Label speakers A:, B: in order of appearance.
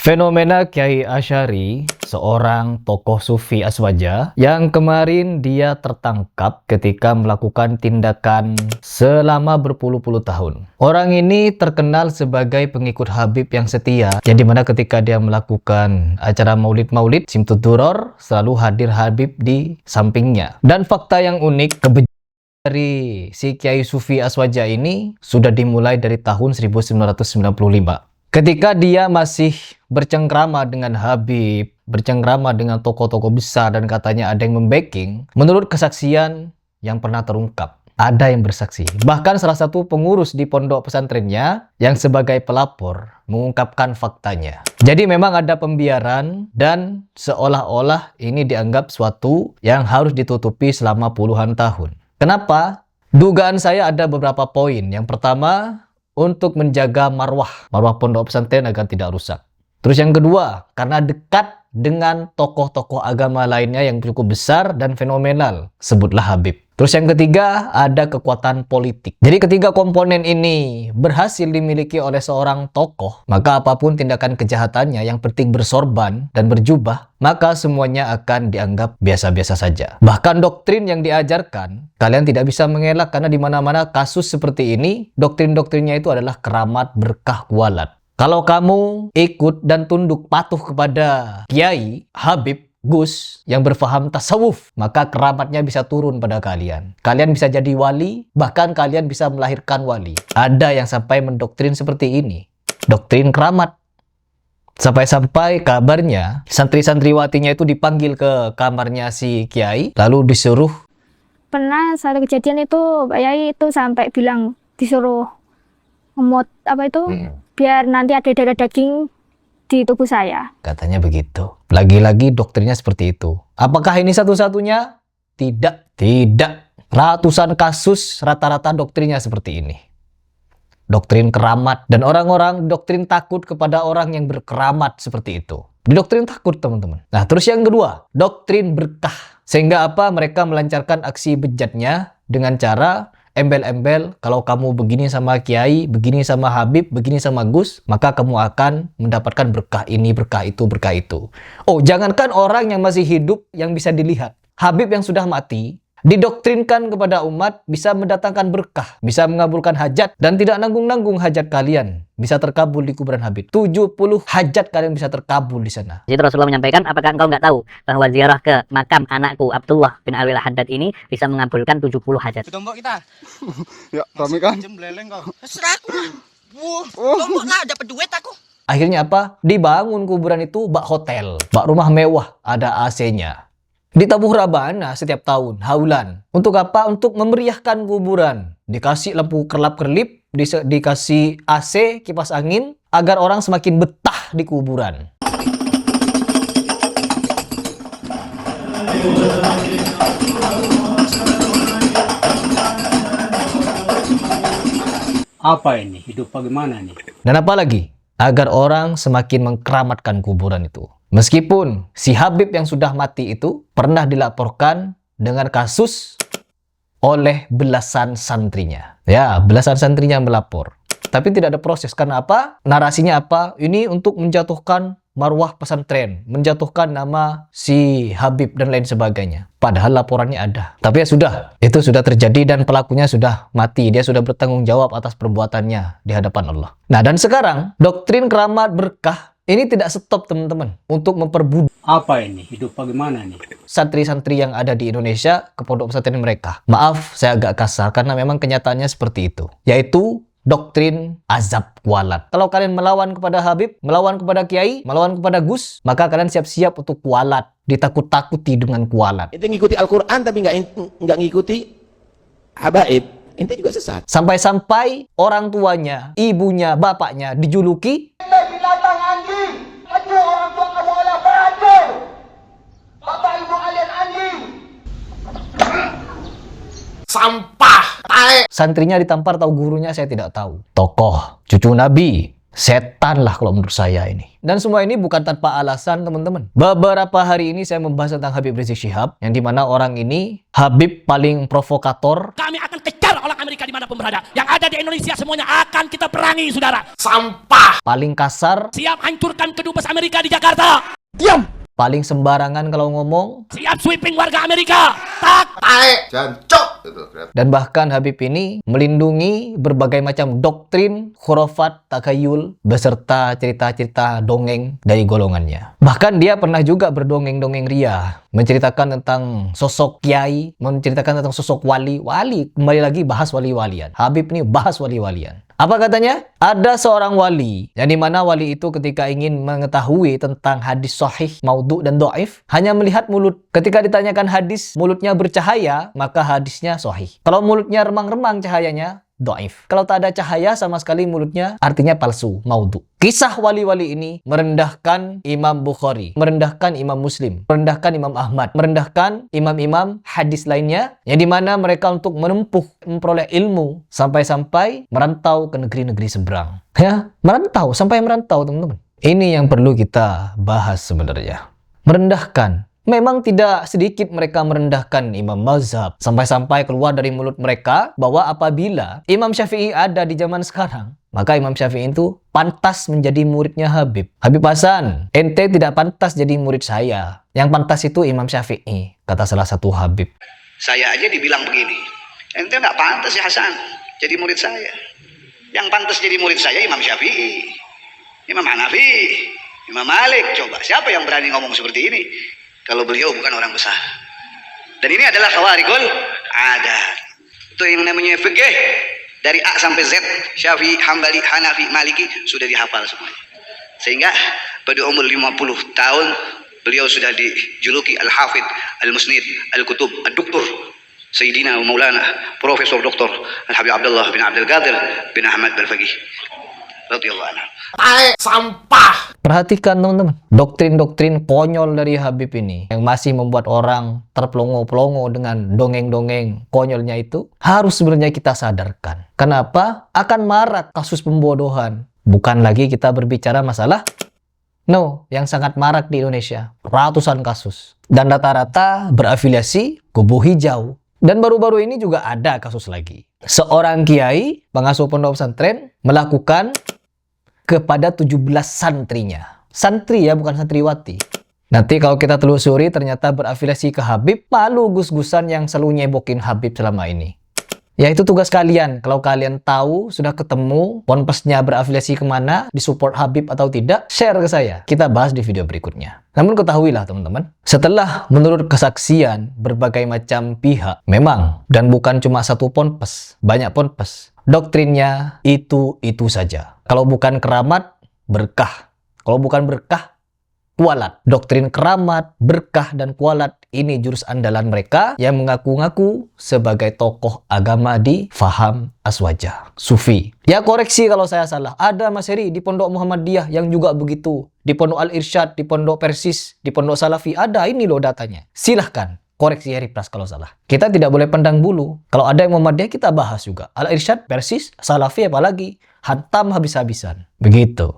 A: Fenomena Kiai Asy'ari, seorang tokoh sufi aswaja yang kemarin dia tertangkap ketika melakukan tindakan selama berpuluh-puluh tahun. Orang ini terkenal sebagai pengikut Habib yang setia, yang dimana ketika dia melakukan acara maulid-maulid, Simtud Duror, selalu hadir Habib di sampingnya. Dan fakta yang unik, dari si Kiai Sufi Aswaja ini sudah dimulai dari tahun 1995. Ketika dia masih bercengkrama dengan Habib, bercengkrama dengan tokoh-tokoh besar dan katanya ada yang membacking, menurut kesaksian yang pernah terungkap, ada yang bersaksi. Bahkan salah satu pengurus di pondok pesantrennya yang sebagai pelapor mengungkapkan faktanya. Jadi memang ada pembiaran dan seolah-olah ini dianggap suatu yang harus ditutupi selama puluhan tahun. Kenapa? Dugaan saya ada beberapa poin. Yang pertama, untuk menjaga marwah pondok pesantren agar tidak rusak. Terus yang kedua, karena dekat dengan tokoh-tokoh agama lainnya yang cukup besar dan fenomenal, sebutlah Habib. Terus yang ketiga, ada kekuatan politik. Jadi ketiga komponen ini berhasil dimiliki oleh seorang tokoh, maka apapun tindakan kejahatannya yang penting bersorban dan berjubah, maka semuanya akan dianggap biasa-biasa saja. Bahkan doktrin yang diajarkan, kalian tidak bisa mengelak karena di mana-mana kasus seperti ini, doktrin-doktrinnya itu adalah keramat, berkah, kualat. Kalau kamu ikut dan tunduk patuh kepada Kiai, Habib, Gus yang berfaham tasawuf, maka keramatnya bisa turun pada kalian. Kalian bisa jadi wali, bahkan kalian bisa melahirkan wali. Ada yang sampai mendoktrin seperti ini, doktrin keramat. Sampai-sampai kabarnya santri-santriwatinya itu dipanggil ke kamarnya si Kiai, lalu disuruh.
B: Pernah satu kejadian itu Pak Yai itu sampai bilang disuruh ngemot apa itu biar nanti ada darah daging di tubuh saya. Katanya begitu.
A: Lagi-lagi doktrinnya seperti itu. Apakah ini satu-satunya? Tidak. Tidak. Ratusan kasus rata-rata doktrinnya seperti ini. Doktrin keramat. Dan orang-orang doktrin takut kepada orang yang berkeramat seperti itu. Doktrin takut, teman-teman. Nah, terus yang kedua, doktrin berkah. Sehingga apa? Mereka melancarkan aksi bejatnya dengan cara embel-embel, kalau kamu begini sama Kiai, begini sama Habib, begini sama Gus, maka kamu akan mendapatkan berkah ini, berkah itu, berkah itu. Oh, jangankan orang yang masih hidup yang bisa dilihat. Habib yang sudah mati, didoktrinkan kepada umat bisa mendatangkan berkah, bisa mengabulkan hajat, dan tidak nanggung-nanggung hajat kalian bisa terkabul di kuburan Habib. 70 hajat kalian bisa terkabul di sana.
C: Jadi Rasulullah menyampaikan, apakah engkau nggak tahu bahwa ziarah ke makam anakku Abdullah bin Alwi Al-Haddad ini bisa mengabulkan 70 hajat.
D: Tombok kita.
E: Ya, kami kan.
D: Jembleleng kau. Serah aku lah. Tombok lah, dapat duit aku.
A: Akhirnya apa? Dibangun kuburan itu bak hotel, bak rumah mewah, ada AC-nya. Ditabuh Rabana setiap tahun, haulan. Untuk apa? Untuk memeriahkan kuburan. Dikasih lampu kerlap-kerlip, dikasih AC, kipas angin, agar orang semakin betah di kuburan.
F: Apa ini? Hidup bagaimana nih?
A: Dan apa lagi? Agar orang semakin mengkeramatkan kuburan itu. Meskipun si Habib yang sudah mati itu pernah dilaporkan dengan kasus oleh belasan santrinya. Ya, belasan santrinya melapor. Tapi tidak ada proses. Karena apa? Narasinya apa? Ini untuk menjatuhkan marwah pesantren, menjatuhkan nama si Habib dan lain sebagainya. Padahal laporannya ada. Tapi ya sudah, itu sudah terjadi dan pelakunya sudah mati. Dia sudah bertanggung jawab atas perbuatannya di hadapan Allah. Nah, dan sekarang doktrin keramat berkah ini tidak stop, teman-teman, untuk memperbudak.
F: Apa ini? Hidup bagaimana nih?
A: Santri-santri yang ada di Indonesia ke pondok pesantren mereka. Maaf, saya agak kasar karena memang kenyataannya seperti itu. Yaitu doktrin azab kualat. Kalau kalian melawan kepada Habib, melawan kepada Kiai, melawan kepada Gus, maka kalian siap-siap untuk kualat. Ditakut-takuti dengan kualat.
G: Ente ngikuti Al-Quran tapi nggak ngikuti habaib, ente juga sesat.
A: Sampai-sampai orang tuanya, ibunya, bapaknya dijuluki
H: binatang anjing. Aduh, orang tua kamu adalah beracun. Bapak ibu kalian anjing. Sampah.
A: santrinya ditampar atau gurunya saya tidak tahu. Tokoh, cucu Nabi, setan lah kalau menurut saya ini. Dan semua ini bukan tanpa alasan, teman-teman. Beberapa hari ini saya membahas tentang Habib Rizik Syihab, yang dimana orang ini Habib paling provokator.
H: Kami akan kejar orang
I: Amerika dimanapun berada. Yang ada di Indonesia semuanya akan kita perangi, saudara.
A: Paling kasar,
I: Siap hancurkan kedubes Amerika di Jakarta.
A: paling sembarangan kalau ngomong,
I: Siap sweeping warga Amerika. Tak.
E: Tae, jancok gitu.
A: dan bahkan Habib ini melindungi berbagai macam doktrin, khurafat, takayul, beserta cerita-cerita dongeng dari golongannya. Bahkan dia pernah juga berdongeng-dongeng ria, menceritakan tentang sosok kiai, menceritakan tentang sosok wali. Kembali lagi bahas wali-walian. Habib ini bahas wali-walian. Apa katanya? Ada seorang wali, yang dimana wali itu ketika ingin mengetahui tentang hadis sahih, maudhu, dan do'if, hanya melihat mulut. Ketika ditanyakan hadis, mulutnya bercahaya, maka hadisnya sahih. Kalau mulutnya remang-remang cahayanya, do'if. Kalau tak ada cahaya sama sekali mulutnya, artinya palsu, maudhu. Kisah wali-wali ini merendahkan Imam Bukhari, merendahkan Imam Muslim, merendahkan Imam Ahmad, merendahkan imam-imam hadis lainnya, yang dimana mereka untuk memperoleh ilmu sampai-sampai merantau ke negeri-negeri seberang. Ya, merantau, sampai merantau, teman-teman. Ini yang perlu kita bahas sebenarnya. Merendahkan. Memang tidak sedikit mereka merendahkan Imam Mazhab. Sampai-sampai keluar dari mulut mereka bahwa apabila Imam Syafi'i ada di zaman sekarang, maka Imam Syafi'i itu pantas menjadi muridnya Habib. Habib Hasan, ente tidak pantas jadi murid saya. Yang pantas itu Imam Syafi'i, kata salah satu Habib.
J: Saya aja dibilang begini, ente nggak pantas ya Hasan jadi murid saya. Yang pantas jadi murid saya Imam Syafi'i, Imam Hanafi, Imam Malik. Coba siapa yang berani ngomong seperti ini kalau beliau bukan orang besar? Dan ini adalah khawarikul adat. Itu yang namanya fikih dari A sampai Z, Syafi'i, Hambali, Hanafi, Maliki sudah dihafal semuanya. Sehingga pada umur 50 tahun beliau sudah dijuluki Al-Hafidh, Al-Musnid, Al-Kutub, Al-Doktor Sayyidina Maulana Profesor Dr. Al-Habib Abdullah bin Abdul Qadir bin Ahmad Al-Faqih radhiyallahu anhu.
A: Perhatikan teman-teman, doktrin-doktrin konyol dari Habib ini yang masih membuat orang terpelongo-pelongo dengan dongeng-dongeng konyolnya itu harus sebenarnya kita sadarkan. Kenapa? Akan marak kasus pembodohan. Bukan lagi kita berbicara masalah yang sangat marak di Indonesia. Ratusan kasus. Dan rata-rata berafiliasi kubu hijau. Dan baru-baru ini juga ada kasus lagi. Seorang kiai, pengasuh pondok pesantren, melakukan kepada 17 santrinya. Santri ya, bukan santriwati. Nanti kalau kita telusuri ternyata berafiliasi ke Habib, malu gus-gusan yang selalu nyebokin Habib selama ini. Ya itu tugas kalian. Kalau kalian tahu, sudah ketemu, ponpesnya berafiliasi kemana, disupport Habib atau tidak, share ke saya. Kita bahas di video berikutnya. Namun ketahuilah teman-teman, setelah menurut kesaksian berbagai macam pihak, memang, dan bukan cuma satu ponpes, banyak ponpes, doktrinnya itu saja. Kalau bukan keramat, berkah. Kalau bukan berkah, kualat. Doktrin keramat, berkah, dan kualat ini jurus andalan mereka yang mengaku-ngaku sebagai tokoh agama di Faham Aswaja, Sufi. Ya koreksi kalau saya salah. Ada Mas Heri di Pondok Muhammadiyah yang juga begitu. Di Pondok Al-Irsyad, di Pondok Persis, di Pondok Salafi. Ada, ini loh datanya. Silahkan koreksi Heri Pras kalau salah. Kita tidak boleh pandang bulu. Kalau ada yang Muhammadiyah kita bahas juga. Al-Irsyad, Persis, Salafi apalagi. Hantam habis-habisan. Begitu.